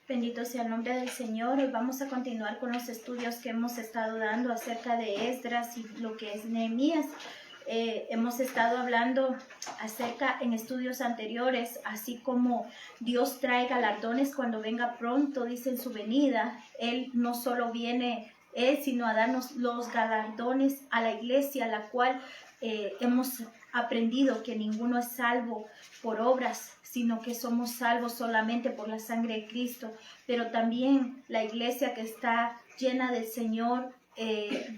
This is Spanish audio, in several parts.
Bendito sea el nombre del Señor. Hoy vamos a continuar con los estudios que hemos estado dando acerca de Esdras y lo que es Nehemías. Hemos estado hablando acerca en estudios anteriores, así como Dios trae galardones cuando venga pronto, dice en su venida. Él no solo viene Él, sino a darnos los galardones a la iglesia, la cual hemos aprendido que ninguno es salvo por obras, sino que somos salvos solamente por la sangre de Cristo. Pero también la iglesia que está llena del Señor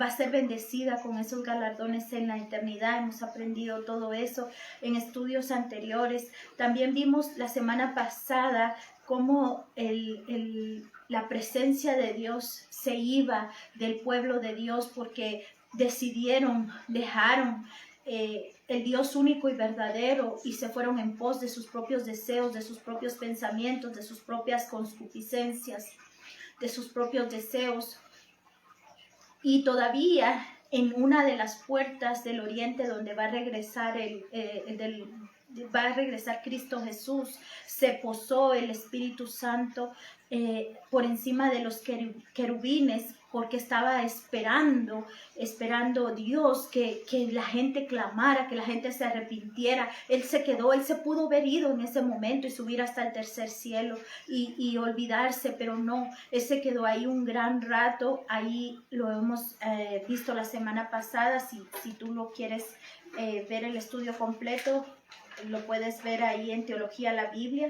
va a ser bendecida con esos galardones en la eternidad. Hemos aprendido todo eso en estudios anteriores. También vimos la semana pasada cómo la presencia de Dios se iba del pueblo de Dios porque dejaron el Dios único y verdadero y se fueron en pos de sus propios deseos, de sus propios pensamientos, de sus propias concupiscencias, de sus propios deseos. Y todavía en una de las puertas del oriente donde va a regresar Cristo Jesús, se posó el Espíritu Santo por encima de los querubines, porque estaba esperando Dios que la gente clamara, que la gente se arrepintiera. Él se pudo ver ido en ese momento y subir hasta el tercer cielo y olvidarse, pero no, Él se quedó ahí un gran rato. Ahí lo hemos visto la semana pasada. Si tú lo quieres ver el estudio completo, lo puedes ver ahí en Teología la Biblia.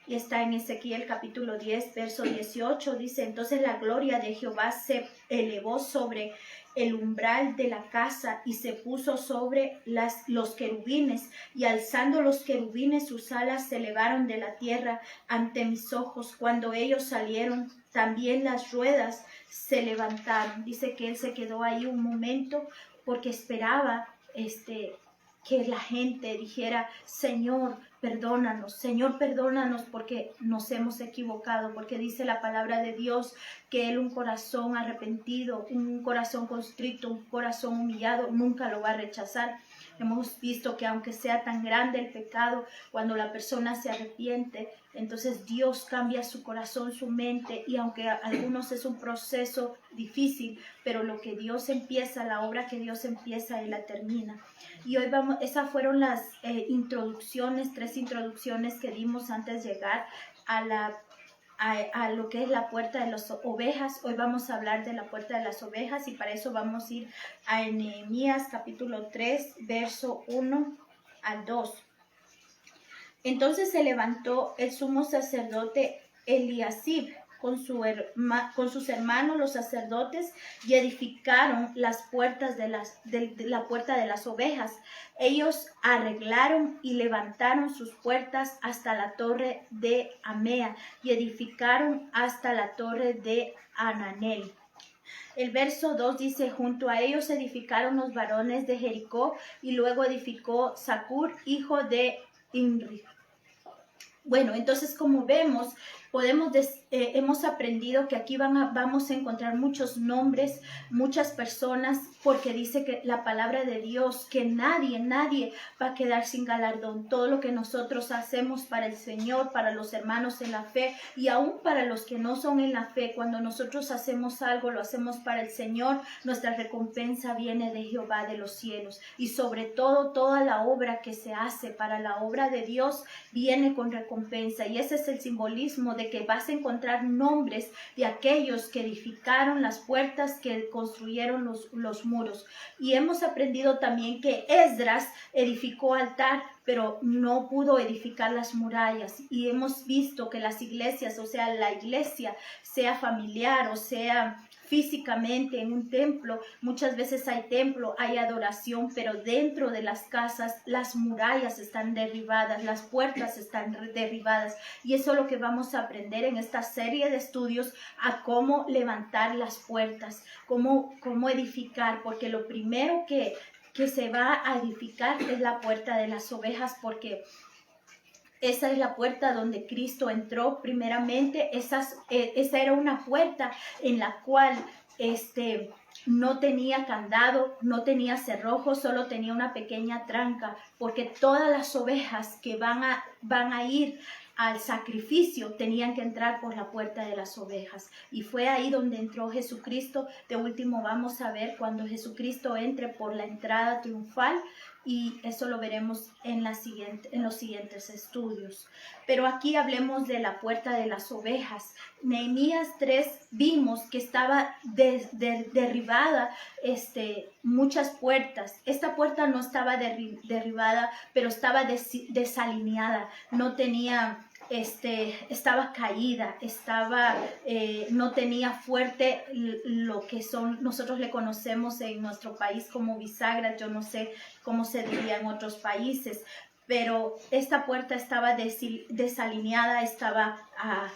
Y está en Ezequiel capítulo 10, verso 18, dice: entonces la gloria de Jehová se elevó sobre el umbral de la casa y se puso sobre los querubines, y alzando los querubines sus alas se elevaron de la tierra ante mis ojos. Cuando ellos salieron, también las ruedas se levantaron. Dice que él se quedó ahí un momento porque esperaba que la gente dijera: Señor, perdónanos porque nos hemos equivocado, porque dice la palabra de Dios que Él, un corazón arrepentido, un corazón constricto, un corazón humillado, nunca lo va a rechazar. Hemos visto que aunque sea tan grande el pecado, cuando la persona se arrepiente, entonces Dios cambia su corazón, su mente, y aunque a algunos es un proceso difícil, pero lo que Dios empieza, la obra que Dios empieza, Él la termina. Y hoy esas fueron las tres introducciones que dimos antes de llegar a lo que es la puerta de las ovejas. Hoy vamos a hablar de la puerta de las ovejas, y para eso vamos a ir a Nehemías capítulo 3, verso 1 al 2. Entonces se levantó el sumo sacerdote Eliasib con sus hermanos los sacerdotes y edificaron las puertas de la puerta de las ovejas. Ellos arreglaron y levantaron sus puertas hasta la torre de Amea y edificaron hasta la torre de Ananel. El verso 2 dice: junto a ellos edificaron los varones de Jericó, y luego edificó Zacur, hijo de Imri. Bueno, entonces, como vemos, hemos aprendido que aquí vamos a encontrar muchos nombres, muchas personas, porque dice que la palabra de Dios, que nadie va a quedar sin galardón. Todo lo que nosotros hacemos para el Señor, para los hermanos en la fe, y aún para los que no son en la fe, cuando nosotros hacemos algo, lo hacemos para el Señor, nuestra recompensa viene de Jehová de los cielos. Y sobre todo, toda la obra que se hace para la obra de Dios viene con recompensa. Y ese es el simbolismo de que vas a encontrar nombres de aquellos que edificaron las puertas, que construyeron los muros. Y hemos aprendido también que Esdras edificó altar, pero no pudo edificar las murallas. Y hemos visto que las iglesias, o sea, la iglesia, sea familiar o sea físicamente en un templo, muchas veces hay templo, hay adoración, pero dentro de las casas las murallas están derribadas, las puertas están derribadas. Y eso es lo que vamos a aprender en esta serie de estudios, a cómo levantar las puertas, cómo edificar, porque lo primero que se va a edificar es la puerta de las ovejas, porque esa es la puerta donde Cristo entró primeramente. Esa era una puerta en la cual no tenía candado, no tenía cerrojo, solo tenía una pequeña tranca, porque todas las ovejas que van a ir al sacrificio, tenían que entrar por la puerta de las ovejas. Y fue ahí donde entró Jesucristo. De último vamos a ver cuando Jesucristo entre por la entrada triunfal, y eso lo veremos en los siguientes estudios. Pero aquí hablemos de la puerta de las ovejas. Nehemías 3 vimos que estaba derribada muchas puertas. Esta puerta no estaba derribada, pero estaba desalineada, no tenía... estaba caída, no tenía fuerte lo que nosotros le conocemos en nuestro país como bisagras. Yo no sé cómo se diría en otros países, pero esta puerta estaba desalineada, estaba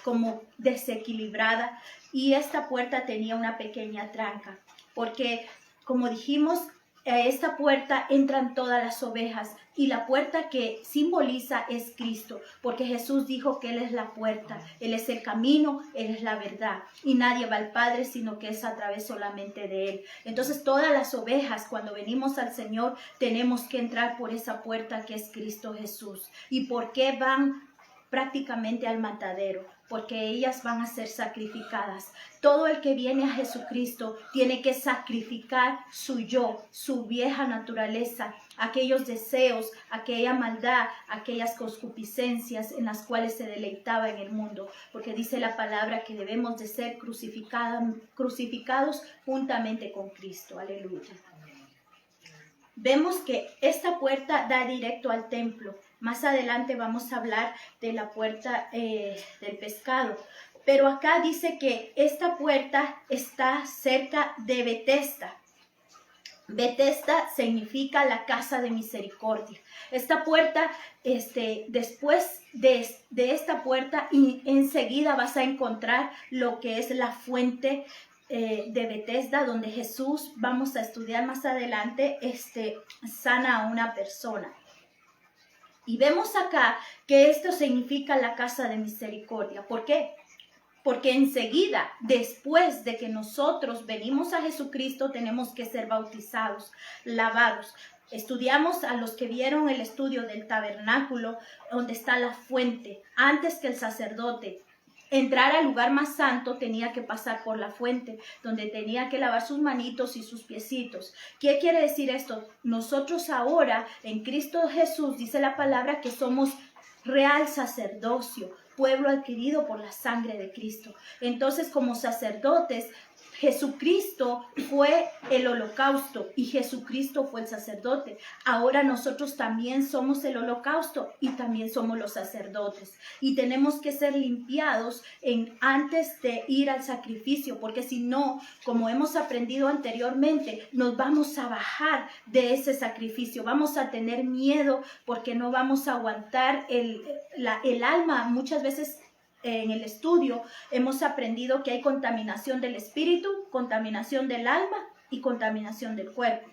como desequilibrada, y esta puerta tenía una pequeña tranca, porque como dijimos, a esta puerta entran todas las ovejas, y la puerta que simboliza es Cristo, porque Jesús dijo que Él es la puerta, Él es el camino, Él es la verdad, y nadie va al Padre sino que es a través solamente de Él. Entonces todas las ovejas, cuando venimos al Señor, tenemos que entrar por esa puerta que es Cristo Jesús. ¿Y por qué van prácticamente al matadero? Porque ellas van a ser sacrificadas. Todo el que viene a Jesucristo tiene que sacrificar su yo, su vieja naturaleza, aquellos deseos, aquella maldad, aquellas concupiscencias en las cuales se deleitaba en el mundo, porque dice la palabra que debemos de ser crucificados juntamente con Cristo. Aleluya. Vemos que esta puerta da directo al templo. Más adelante vamos a hablar de la puerta del pescado. Pero acá dice que esta puerta está cerca de Betesda. Betesda significa la casa de misericordia. Esta puerta, después de esta puerta, y enseguida vas a encontrar lo que es la fuente de Betesda, donde Jesús, vamos a estudiar más adelante, sana a una persona. Y vemos acá que esto significa la casa de misericordia. ¿Por qué? Porque enseguida, después de que nosotros venimos a Jesucristo, tenemos que ser bautizados, lavados. Estudiamos a los que vieron el estudio del tabernáculo, donde está la fuente. Antes que el sacerdote entrar al lugar más santo, tenía que pasar por la fuente, donde tenía que lavar sus manitos y sus piecitos. ¿Qué quiere decir esto? Nosotros ahora, en Cristo Jesús, dice la palabra que somos real sacerdocio, pueblo adquirido por la sangre de Cristo. Entonces, como sacerdotes, Jesucristo fue el holocausto y Jesucristo fue el sacerdote. Ahora nosotros también somos el holocausto y también somos los sacerdotes. Y tenemos que ser limpiados antes de ir al sacrificio, porque si no, como hemos aprendido anteriormente, nos vamos a bajar de ese sacrificio. Vamos a tener miedo porque no vamos a aguantar el alma. Muchas veces en el estudio hemos aprendido que hay contaminación del espíritu, contaminación del alma y contaminación del cuerpo.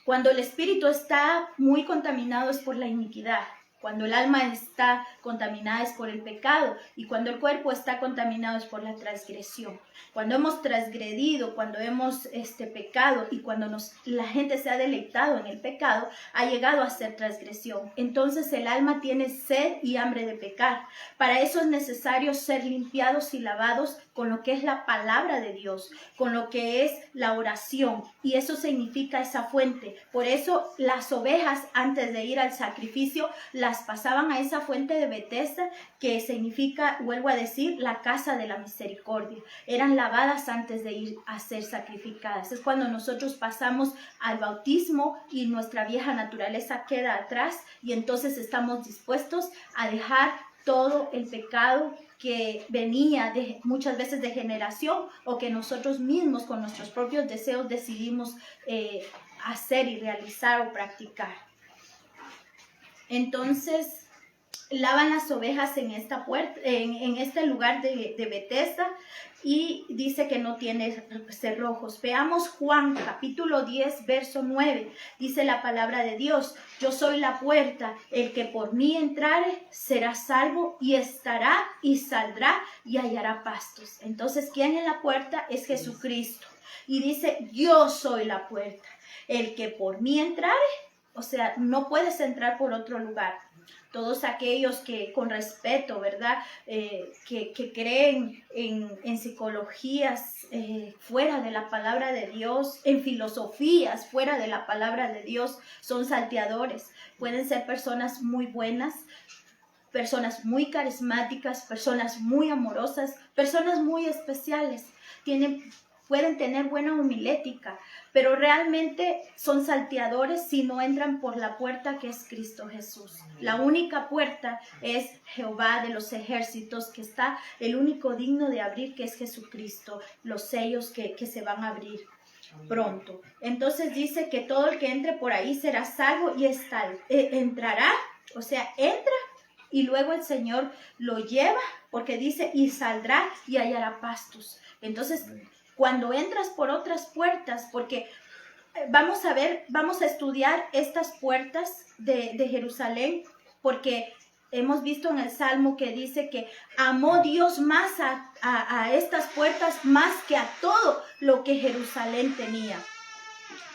Cuando el espíritu está muy contaminado es por la iniquidad. Cuando el alma está contaminada es por el pecado, y cuando el cuerpo está contaminado es por la transgresión. Cuando hemos transgredido, cuando hemos pecado y cuando la gente se ha deleitado en el pecado, ha llegado a ser transgresión. Entonces el alma tiene sed y hambre de pecar. Para eso es necesario ser limpiados y lavados con lo que es la palabra de Dios, con lo que es la oración, y eso significa esa fuente. Por eso las ovejas, antes de ir al sacrificio, las pasaban a esa fuente de Betesda, que significa, vuelvo a decir, la casa de la misericordia. Eran lavadas antes de ir a ser sacrificadas. Es cuando nosotros pasamos al bautismo y nuestra vieja naturaleza queda atrás, y entonces estamos dispuestos a dejar todo el pecado que venía muchas veces de generación, o que nosotros mismos con nuestros propios deseos decidimos hacer y realizar o practicar. Entonces lavan las ovejas en esta puerta, en este lugar de Betesda, y dice que no tiene cerrojos. Veamos Juan capítulo 10 verso 9. Dice la palabra de Dios: yo soy la puerta, el que por mí entrare será salvo, y estará y saldrá y hallará pastos. Entonces, ¿quién es la puerta? Es Jesucristo. Y dice: yo soy la puerta, el que por mí entrare. O sea, no puedes entrar por otro lugar. todos aquellos que con respeto, ¿verdad? Que creen en psicologías fuera de la palabra de Dios, en filosofías fuera de la palabra de Dios, son salteadores. Pueden ser personas muy buenas, personas muy carismáticas, personas muy amorosas, personas muy especiales. Pueden tener buena homilética, pero realmente son salteadores si no entran por la puerta que es Cristo Jesús. La única puerta es Jehová de los ejércitos, que está el único digno de abrir, que es Jesucristo, los sellos que se van a abrir pronto. Entonces dice que todo el que entre por ahí será salvo y entrará, o sea, entra y luego el Señor lo lleva, porque dice, y saldrá y hallará pastos. Entonces, cuando entras por otras puertas, porque vamos a estudiar estas puertas de Jerusalén, porque hemos visto en el Salmo que dice que amó Dios más a estas puertas más que a todo lo que Jerusalén tenía.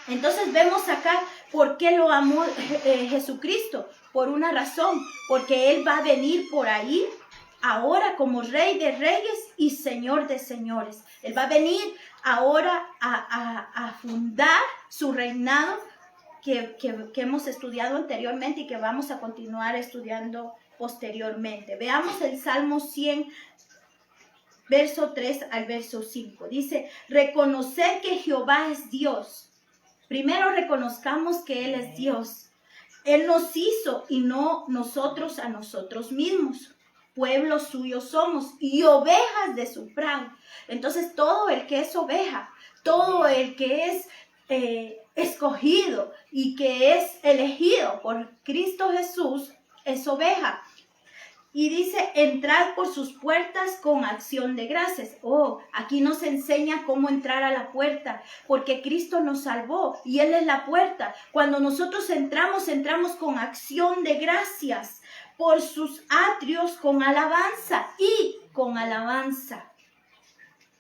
Entonces vemos acá por qué lo amó Jesucristo, por una razón, porque Él va a venir por ahí ahora como Rey de Reyes y Señor de Señores. Él va a venir ahora a fundar su reinado que hemos estudiado anteriormente y que vamos a continuar estudiando posteriormente. Veamos el Salmo 100, verso 3 al verso 5. Dice, reconocer que Jehová es Dios. Primero reconozcamos que Él es Dios. Él nos hizo y no nosotros a nosotros mismos. Pueblo suyo somos y ovejas de su prado. Entonces todo el que es oveja, todo el que es escogido y que es elegido por Cristo Jesús es oveja. Y dice, entrar por sus puertas con acción de gracias. Aquí nos enseña cómo entrar a la puerta, porque Cristo nos salvó y Él es la puerta. Cuando nosotros entramos con acción de gracias, por sus atrios con alabanza y con alabanza.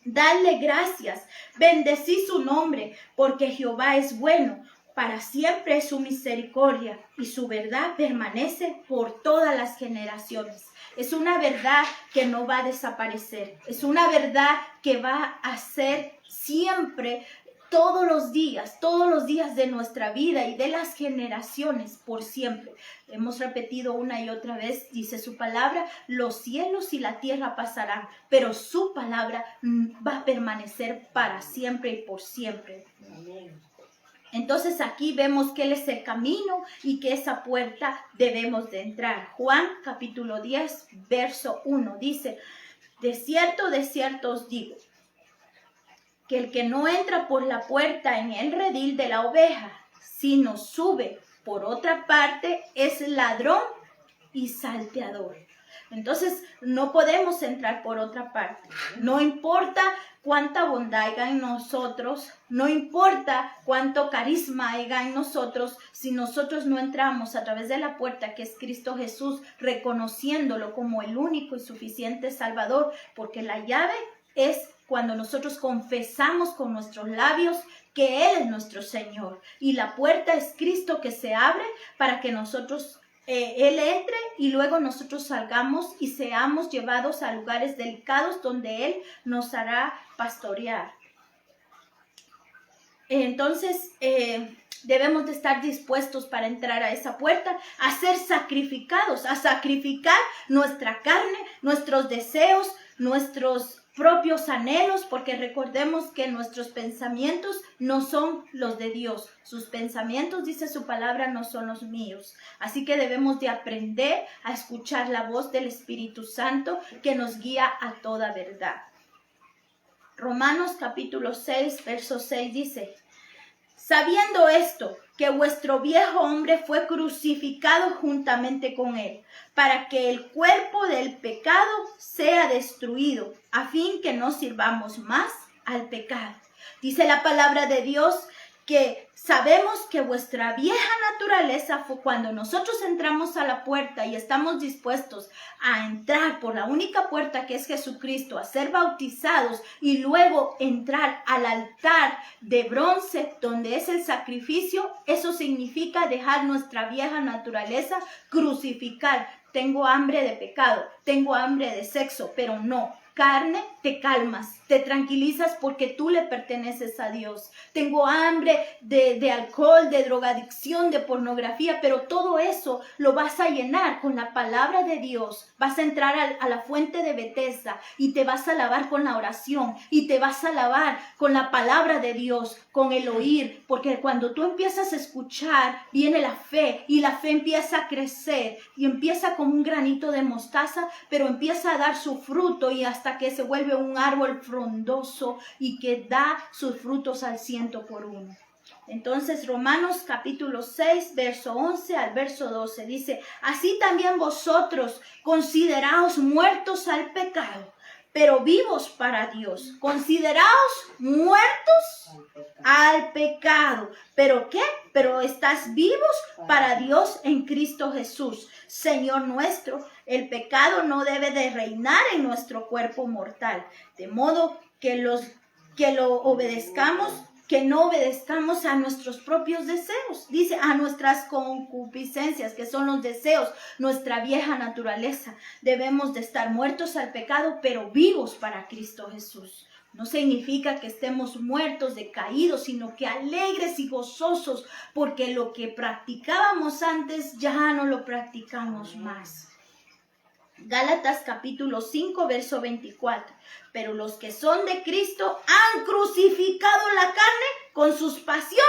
Dadle gracias, bendecí su nombre, porque Jehová es bueno. Para siempre es su misericordia y su verdad permanece por todas las generaciones. Es una verdad que no va a desaparecer. Es una verdad que va a ser siempre, todos los días de nuestra vida y de las generaciones por siempre. Hemos repetido una y otra vez, dice su palabra, los cielos y la tierra pasarán, pero su palabra va a permanecer para siempre y por siempre. Amén. Entonces aquí vemos que Él es el camino y que esa puerta debemos de entrar. Juan capítulo 10, verso 1 dice, de cierto os digo, que el que no entra por la puerta en el redil de la oveja, sino sube por otra parte, es ladrón y salteador. Entonces no podemos entrar por otra parte. No importa cuánta bondad haya en nosotros, no importa cuánto carisma haya en nosotros, si nosotros no entramos a través de la puerta que es Cristo Jesús, reconociéndolo como el único y suficiente Salvador, porque la llave es cuando nosotros confesamos con nuestros labios que Él es nuestro Señor. Y la puerta es Cristo que se abre para que nosotros Él entre y luego nosotros salgamos y seamos llevados a lugares delicados donde Él nos hará pastorear. Entonces debemos de estar dispuestos para entrar a esa puerta, a ser sacrificados, a sacrificar nuestra carne, nuestros deseos, nuestros propios anhelos, porque recordemos que nuestros pensamientos no son los de Dios. Sus pensamientos, dice su palabra, no son los míos. Así que debemos de aprender a escuchar la voz del Espíritu Santo que nos guía a toda verdad. Romanos capítulo 6, verso 6 dice, sabiendo esto, que vuestro viejo hombre fue crucificado juntamente con él, para que el cuerpo del pecado sea destruido, a fin que no sirvamos más al pecado. Dice la palabra de Dios que Sabemos que vuestra vieja naturaleza fue cuando nosotros entramos a la puerta y estamos dispuestos a entrar por la única puerta que es Jesucristo, a ser bautizados y luego entrar al altar de bronce donde es el sacrificio. Eso significa dejar nuestra vieja naturaleza, crucificar. Tengo hambre de pecado, tengo hambre de sexo, pero no. Carne, te calmas, te tranquilizas porque tú le perteneces a Dios. Tengo hambre de alcohol, de drogadicción, de pornografía, pero todo eso lo vas a llenar con la palabra de Dios. Vas a entrar a la fuente de Betesda y te vas a lavar con la oración y te vas a lavar con la palabra de Dios, con el oír, porque cuando tú empiezas a escuchar, viene la fe y la fe empieza a crecer y empieza como un granito de mostaza, pero empieza a dar su fruto y hasta que se vuelve un árbol frondoso y que da sus frutos al 100 por 1. Entonces Romanos capítulo 6, verso 11 al verso 12 dice: así también vosotros consideraos muertos al pecado, pero vivos para Dios. Consideraos muertos al pecado. ¿Pero qué? Pero estás vivos para Dios en Cristo Jesús, Señor nuestro. El pecado no debe de reinar en nuestro cuerpo mortal, de modo que lo obedezcamos, que no obedezcamos a nuestros propios deseos. Dice, a nuestras concupiscencias, que son los deseos, nuestra vieja naturaleza. Debemos de estar muertos al pecado, pero vivos para Cristo Jesús. No significa que estemos muertos, decaídos, sino que alegres y gozosos, porque lo que practicábamos antes ya no lo practicamos más. Gálatas capítulo 5, verso 24. Pero los que son de Cristo han crucificado la carne con sus pasiones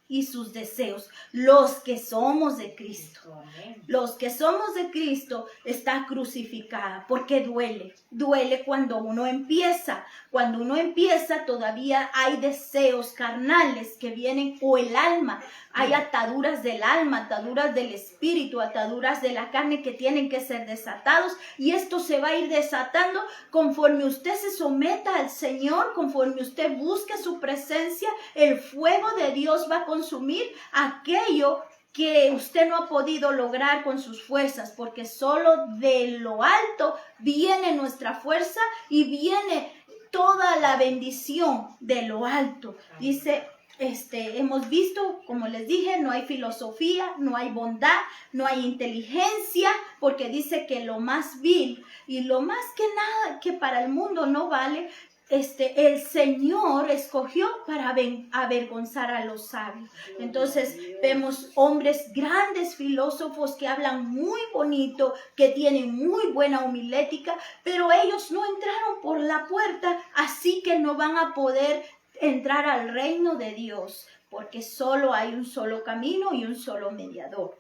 y sus deseos. Los que somos de Cristo. Los que somos de Cristo está crucificada porque duele. Duele cuando uno empieza. Cuando uno empieza todavía hay deseos carnales que vienen, o el alma. Hay ataduras del alma, ataduras del espíritu, ataduras de la carne que tienen que ser desatados. Y esto se va a ir desatando conforme usted se someta al Señor, conforme usted busque su presencia. El fuego de Dios va a consumir aquello que usted no ha podido lograr con sus fuerzas, porque solo de lo alto viene nuestra fuerza y viene toda la bendición de lo alto. Dice, hemos visto, como les dije, no hay filosofía, no hay bondad, no hay inteligencia, porque dice que lo más vil y lo más que nada que para el mundo no vale, el Señor escogió para avergonzar a los sabios. Entonces vemos hombres grandes, filósofos que hablan muy bonito, que tienen muy buena homilética, pero ellos no entraron por la puerta, así que no van a poder entrar al reino de Dios, porque solo hay un solo camino y un solo mediador.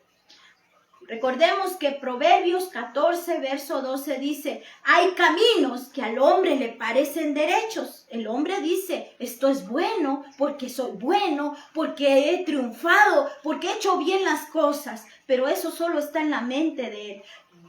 Recordemos que Proverbios 14, verso 12 dice, hay caminos que al hombre le parecen derechos. El hombre dice, esto es bueno porque soy bueno, porque he triunfado, porque he hecho bien las cosas. Pero eso solo está en la mente de él.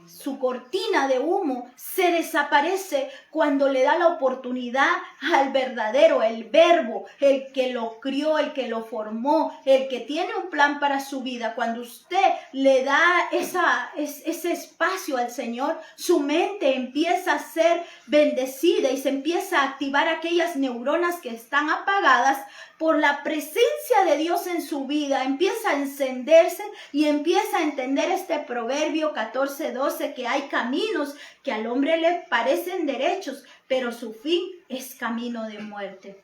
Su cortina de humo se desaparece cuando le da la oportunidad al verdadero, el verbo, el que lo crió, el que lo formó, el que tiene un plan para su vida. Cuando usted le da ese espacio al Señor, su mente empieza a ser bendecida y se empieza a activar aquellas neuronas que están apagadas por la presencia de Dios en su vida. Empieza a encenderse y empieza a entender este Proverbio 14:12, que hay caminos que al hombre le parecen derechos, pero su fin es camino de muerte.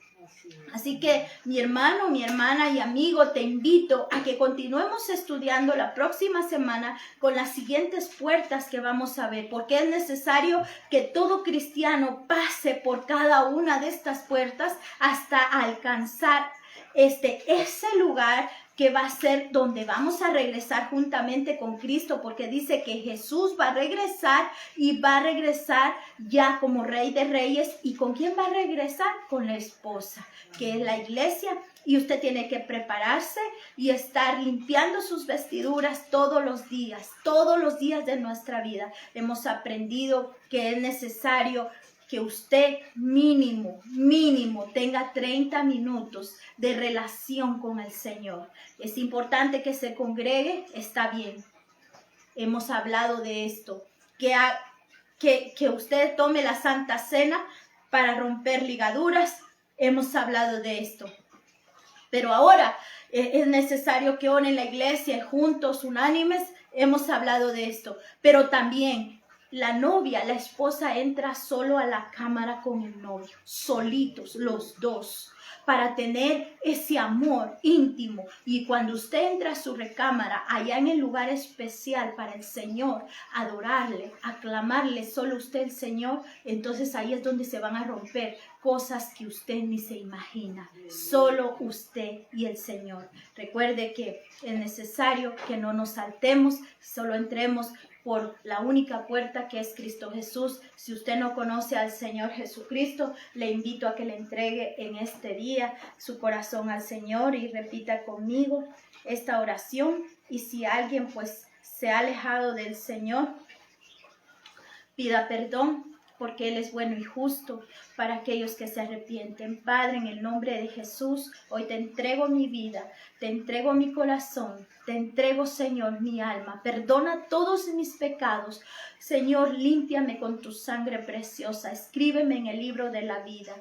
Así que mi hermano, mi hermana y amigo, te invito a que continuemos estudiando la próxima semana con las siguientes puertas que vamos a ver, porque es necesario que todo cristiano pase por cada una de estas puertas hasta alcanzar ese lugar que va a ser donde vamos a regresar juntamente con Cristo, porque dice que Jesús va a regresar y va a regresar ya como Rey de Reyes. ¿Y con quién va a regresar? Con la esposa, que es la iglesia. Y usted tiene que prepararse y estar limpiando sus vestiduras todos los días de nuestra vida. Hemos aprendido que es necesario que usted mínimo tenga 30 minutos de relación con el Señor. Es importante que se congregue, está bien. Hemos hablado de esto. Que usted tome la Santa Cena para romper ligaduras. Hemos hablado de esto. Pero ahora es necesario que oren en la iglesia juntos, unánimes. Hemos hablado de esto. Pero también la novia, la esposa entra solo a la cámara con el novio, solitos los dos, para tener ese amor íntimo. Y cuando usted entra a su recámara, allá en el lugar especial para el Señor, adorarle, aclamarle solo usted el Señor, entonces ahí es donde se van a romper cosas que usted ni se imagina. Solo usted y el Señor. Recuerde que es necesario que no nos saltemos, solo entremos por la única puerta que es Cristo Jesús. Si usted no conoce al Señor Jesucristo, le invito a que le entregue en este día su corazón al Señor y repita conmigo esta oración. Y si alguien pues se ha alejado del Señor, pida perdón, porque Él es bueno y justo para aquellos que se arrepienten. Padre, en el nombre de Jesús, hoy te entrego mi vida, te entrego mi corazón, te entrego, Señor, mi alma. Perdona todos mis pecados. Señor, límpiame con tu sangre preciosa. Escríbeme en el libro de la vida.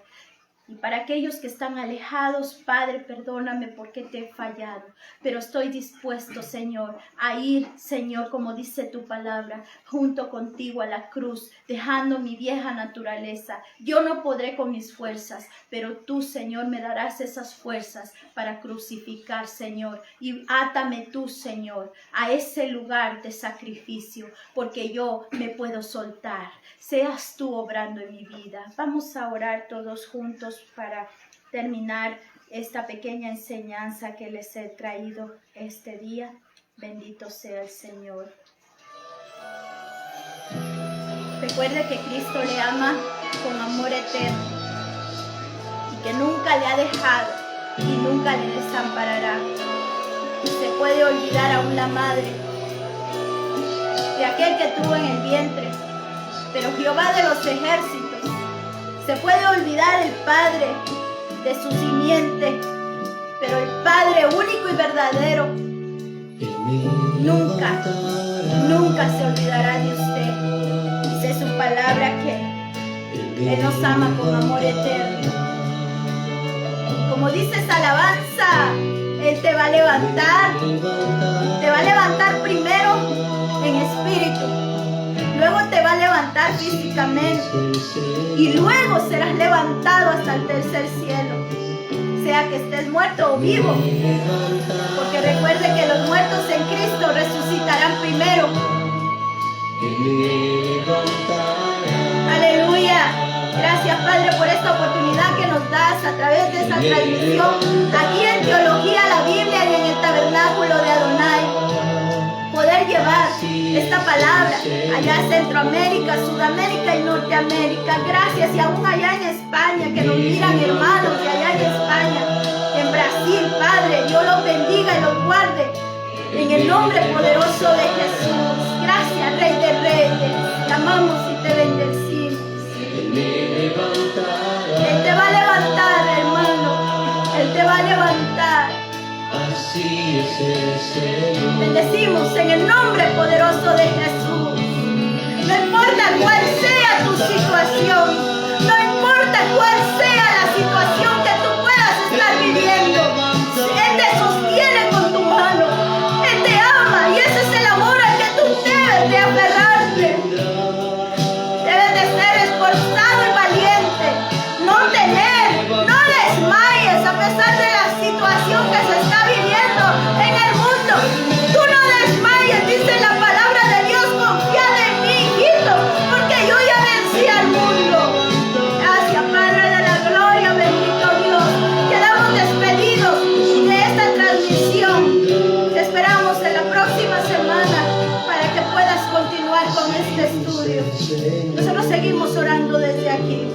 Y para aquellos que están alejados, Padre, perdóname porque te he fallado. Pero estoy dispuesto, Señor, a ir, Señor, como dice tu palabra, junto contigo a la cruz, dejando mi vieja naturaleza. Yo no podré con mis fuerzas, pero tú, Señor, me darás esas fuerzas para crucificar, Señor. Y átame tú, Señor, a ese lugar de sacrificio, porque yo me puedo soltar. Seas tú obrando en mi vida. Vamos a orar todos juntos para terminar esta pequeña enseñanza que les he traído este día. Bendito sea el Señor. Recuerde que Cristo le ama con amor eterno y que nunca le ha dejado y nunca le desamparará. Se puede olvidar aún la madre de aquel que tuvo en el vientre, pero Jehová de los ejércitos, se puede olvidar el Padre de su simiente, pero el Padre único y verdadero nunca se olvidará de usted. Dice su palabra que Él nos ama con amor eterno. Como dice esa alabanza, Él te va a levantar primero en espíritu. Luego te va a levantar físicamente y luego serás levantado hasta el tercer cielo, sea que estés muerto o vivo, porque recuerde que los muertos en Cristo resucitarán primero. Aleluya. Gracias, Padre, por esta oportunidad que nos das a través de esta transmisión aquí en Teología, la Biblia y en el Tabernáculo de Adonai. Poder llevar esta palabra allá a Centroamérica, Sudamérica y Norteamérica. Gracias, y aún allá en España, que nos miran hermanos de allá en España, en Brasil, Padre, Dios los bendiga y los guarde en el nombre poderoso de Jesús. Gracias, Rey de Reyes, te amamos y te bendecimos. Él te va a levantar, hermano, Él te va a levantar. Así es el Señor. Bendecimos en el nombre poderoso de Jesús. No importa cuál sea tu situación, no importa cuál sea la situación que tú puedas estar viviendo, Él te sostiene con tu mano. Él te ama y ese es el amor al que tú debes de aferrarte. Debes de ser esforzado y valiente. No temer, no desmayes a pesar de la situación que se está viviendo en el mundo. Tú no desmayes, dice la palabra de Dios, confiad en mí, hijito, porque yo ya vencí al mundo. Gracias, Padre de la gloria, bendito Dios. Quedamos despedidos de esta transmisión. Te esperamos en la próxima semana para que puedas continuar con este estudio. Nosotros seguimos orando desde aquí.